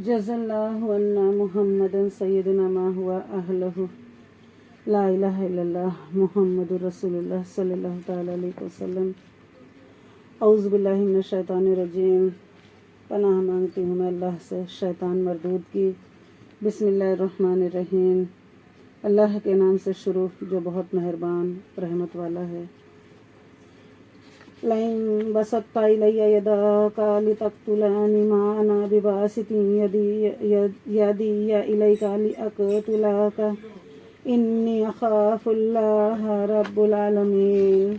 جزا اللہ عنا محمد سیدنا ما ہوا اہلہ لا الہ الا اللہ محمد رسول اللہ صلی اللہ تعالی علیہ وسلم۔ اعوذ باللہ من الشیطان الرجیم، پناہ مانگتی ہوں میں اللہ سے شیطان مردود کی۔ بسم اللہ الرحمن الرحیم، اللہ کے نام سے شروع جو بہت مہربان رحمت والا ہے۔ لئن بسطت الی یدک لتقتلنی ما انا بباسط یدی الیک لاقتلک انی اخاف اللہ رب العالمین۔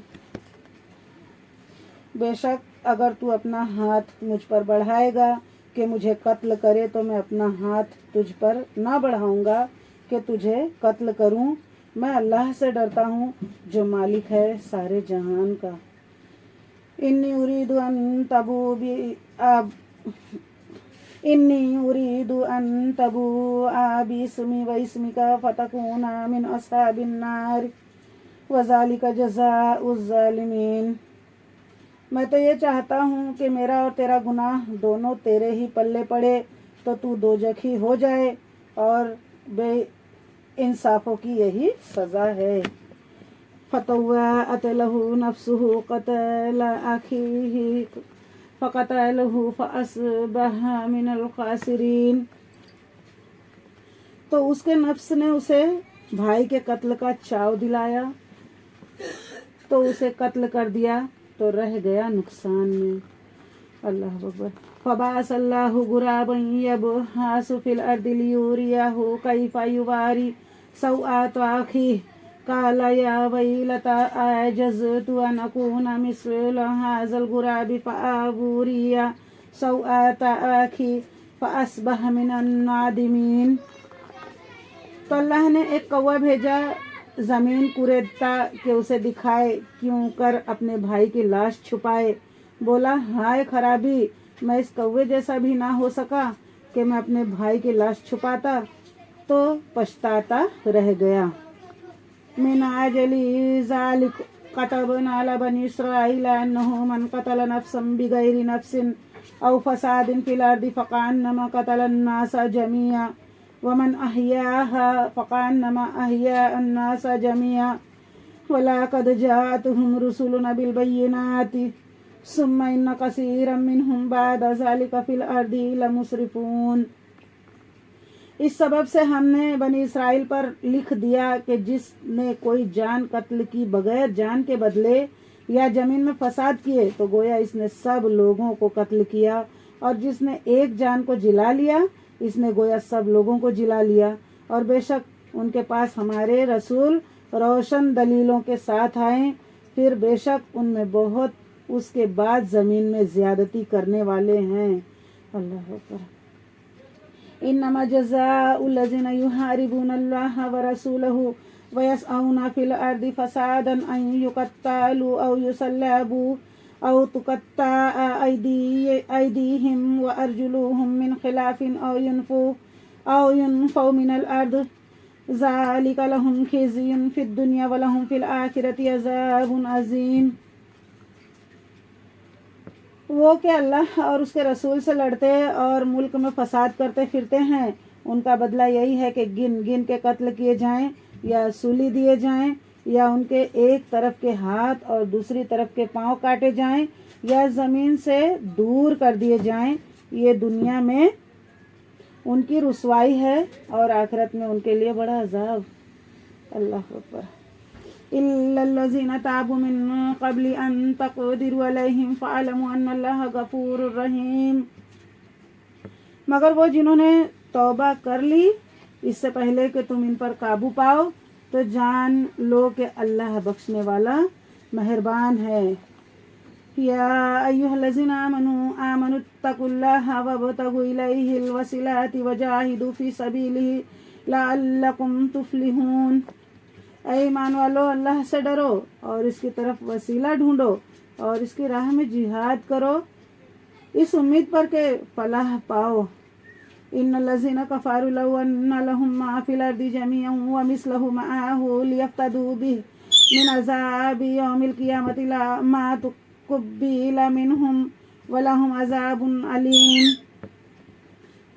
بے شک اگر تو اپنا ہاتھ مجھ پر بڑھائے گا کہ مجھے قتل کرے تو میں اپنا ہاتھ تجھ پر نہ بڑھاؤں گا کہ تجھے قتل کروں۔ میں اللہ سے ڈرتا ہوں جو مالک ہے سارے جہان کا۔ انی اريد ان تبوء باسمي واسمك فتكون من اصحاب النار وذلك جزاء الظالمین۔ میں تو یہ چاہتا ہوں کہ میرا اور تیرا گناہ دونوں تیرے ہی پلے پڑے تو تو دوزخی ہو جائے، اور بے انصافوں کی یہی سزا ہے۔ فطوعت له نفسه قتل أخيه فقتله فأصبح من الخاسرين۔ تو اس کے نفس نے اسے بھائی کے قتل کا چاؤ دلایا تو اسے قتل کر دیا تو رہ گیا نقصان میں۔ اللہ اکبر۔ فبعث اللہ غرابا یبحث فی الارض لیریہ کیف یواری سوءۃ اخیہ قال یا ویلتى أعجزت أن أكون مثل هذا الغراب فأبوري سوءة أخي فأصبح من النادمين۔ تو اللہ نے ایک کوا بھیجا زمین کوریدتا کہ اسے دکھائے کیوں کر اپنے بھائی کی لاش چھپائے۔ بولا ہائے خرابی، میں اس کوے جیسا بھی نہ ہو سکا کہ میں اپنے بھائی کی لاش چھپاتا، تو پچھتاتا رہ گیا۔ من اجل ذلك كتبنا على بني اسرائيل انه من قتل نفسا بغير نفس او فساد في الارض فكأنما قتل الناس جميعا ومن احياها فكأنما احيا الناس جميعا ولقد جاءتهم رسلنا بالبينات ثم ان كثيرا منهم بعد ذلك في الارض لمسرفون۔ اس سبب سے ہم نے بنی اسرائیل پر لکھ دیا کہ جس نے کوئی جان قتل کی بغیر جان کے بدلے یا زمین میں فساد کیے تو گویا اس نے سب لوگوں کو قتل کیا، اور جس نے ایک جان کو جلا لیا اس نے گویا سب لوگوں کو جلا لیا۔ اور بے شک ان کے پاس ہمارے رسول روشن دلیلوں کے ساتھ آئے، پھر بے شک ان میں بہت اس کے بعد زمین میں زیادتی کرنے والے ہیں۔ اللہ اکبر۔ انما جزاء الذين يحاربون الله ورسوله ويسعون في الارض فسادا ان يقتلوا او يصلبوا او تقطع ايديهم وارجلهم من خلاف او ينفوا من الارض ذلك لهم خزي في الدنيا ولهم في الاخرة عذاب عظيم۔ وہ کہ اللہ اور اس کے رسول سے لڑتے اور ملک میں فساد کرتے پھرتے ہیں، ان کا بدلہ یہی ہے کہ گن گن کے قتل کیے جائیں یا سولی دیے جائیں، یا ان کے ایک طرف کے ہاتھ اور دوسری طرف کے پاؤں کاٹے جائیں، یا زمین سے دور کر دیے جائیں۔ یہ دنیا میں ان کی رسوائی ہے اور آخرت میں ان کے لیے بڑا عذاب۔ اللہ اکبر۔ إلا الذين تابوا من قبل أن تقدروا عليهم فاعلموا أن الله غفور رحيم۔ مگر وہ جنہوں نے توبہ کر لی اس سے پہلے کہ تم ان پر قابو پاؤ تو جان لو کہ اللہ بخشنے والا مہربان ہے۔ یا ایھا الذین آمنوا اتقوا اللہ وابتغوا الیہ الوسیلۃ وجاہدوا فی سبیلہ لعلکم تفلحون۔ اے ایمان والو، اللہ سے ڈرو اور اس کی طرف وسیلہ ڈھونڈو اور اس کی راہ میں جہاد کرو، اس امید پر کہ فلاح پاؤ۔ ان الذین کفروا لو ان لهم ما فی الارض جميعا ومثله معه لیفتدوا به من عذاب یوم القیامة ما تقبل منهم ولهم عذاب علیم۔